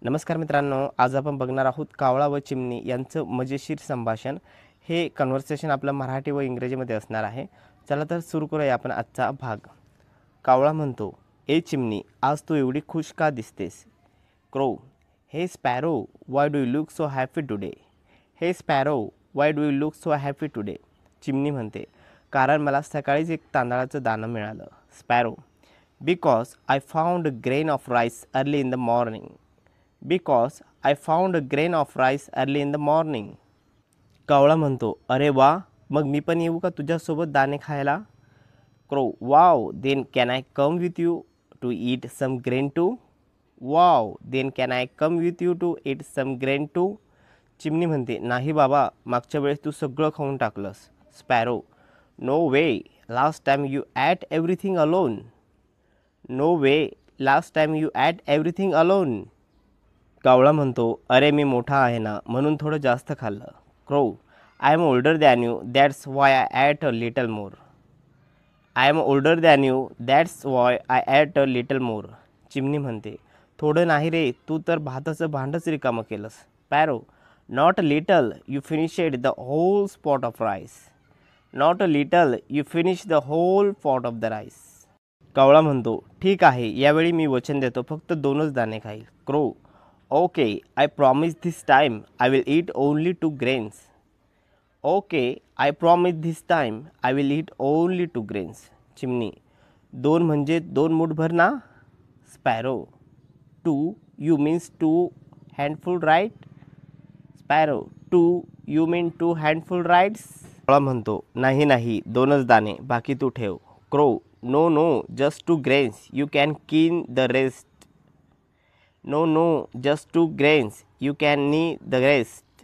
नमस्कार मित्रांनो, आज आपण बघणार आहोत कावळा व चिमणी यांचं मजेशीर संभाषण। हे कन्व्हर्सेशन आपलं मराठी व इंग्रजीमध्ये असणार आहे। चला तर सुरू करूया आपण आजचा भाग। कावळा म्हणतो, ए चिमणी, आज तू एवढी खुश का दिसतेस? Crow, hey sparrow, why do you look so happy today? Hey sparrow, why do you look so happy today? चिमणी म्हणते, कारण मला सकाळीच एक तांदळाचं दाणं मिळालं। Sparrow, because I found a grain of rice early in the morning. Because I found a grain of rice early in the morning. कावळा म्हणतो, अरे वा, मग मी पण येऊ का तुझ्यासोबत दाणे खायला? Crow, wow, then can I come with you to eat some grain too? Wow, then can I come with you to eat some grain too? चिमणी म्हणते, नाही बाबा, मागच्या वेळेस तू सगळं खाऊन टाकलंस। Sparrow, no way, last time you ate everything alone. No way, last time you ate everything alone. कावळा म्हणतो, अरे मी मोठा आहे ना, म्हणून थोडं जास्त खाल्लं। Crow, I am older than you, that's why I ate a little more. I am older than you, that's why I ate a little more. चिमणी म्हणते, थोडं नाही रे, तू तर भाताचं भांडंच रिकामं केलंस। Sparrow, not a little, you finished the whole spot of rice. Not a little, you finish the whole pot of the rice. कावळा म्हणतो, ठीक आहे, यावेळी मी वचन देतो, फक्त 2च दाणे खाईल। Crow, okay, I promise this time I will eat only 2 grains. Okay, I promise this time I will eat only 2 grains. चिमणी, 2 म्हणजे 2 मूठभर ना? Sparrow, 2 you means 2 handful, right? Sparrow, 2 you mean 2 handful, right? कावळा म्हणतो, नाही नाही, 2च दाणे, बाकी तू ठेव। Crow, no no, just 2 grains, you can keen the rest. No no, just 2 grains, you can knee the rest.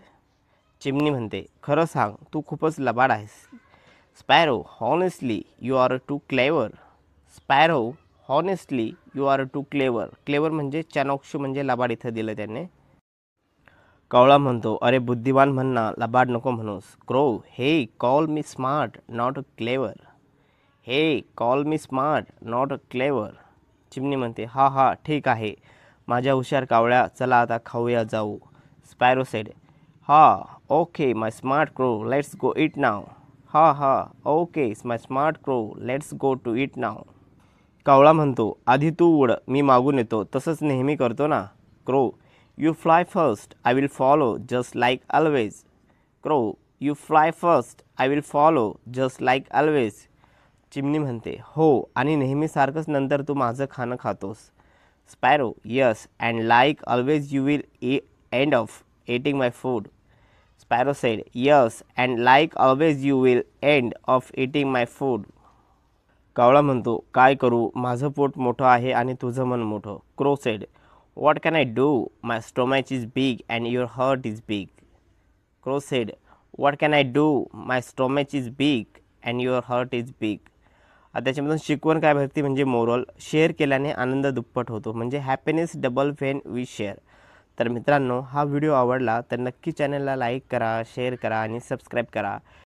चिमणी म्हणते, खरं सांग, तू खूपच लबाड आहेस। Sparrow, honestly you are too clever. Sparrow, honestly you are too clever. Clever म्हणजे चाणक्य, म्हणजे लबाड इथं दिलं त्याने। कावळा म्हणतो, अरे बुद्धिवान म्हण ना, लबाड नको म्हणूस। Crow, hey call me smart, not clever. Hey call me smart, not clever. चिमणी म्हणते, हा हा, ठीक आहे, माझ्या हुशार कावळ्या, चला आता खाऊया जाऊ। स्पॅरो सेड, हा, okay my smart crow, let's go eat now. हा हा, okay my smart crow, let's go to eat now. कावळा म्हणतो, आधी तू उड, मी मागून येतो, तसंच नेहमी करतो ना। Crow, you fly first, I will follow just like always. Crow, you fly first, I will follow just like always. चिमणी म्हणते, हो, आणि नेहमीसारखंच नंतर तू माझं खाणं खातोस। Sparrow, yes, and like always you will end of eating my food. Sparrow said, yes, and like always you will end of eating my food. कावळा म्हणतो, काय करू, माझं पोट मोठं आहे आणि तुझं मन मोठं। Crow said, what can I do, my stomach is big and your heart is big. Crow said, what can I do, my stomach is big and your heart is big. त्याच्यामधून शिकवण काय भेटते म्हणजे मोरल, शेअर केल्याने आनंद दुप्पट होतो, म्हणजे happiness double when we share. तर मित्रांनो, हा व्हिडिओ आवडला तर नक्की चॅनलला लाईक करा, शेअर करा आणि सबस्क्राईब करा।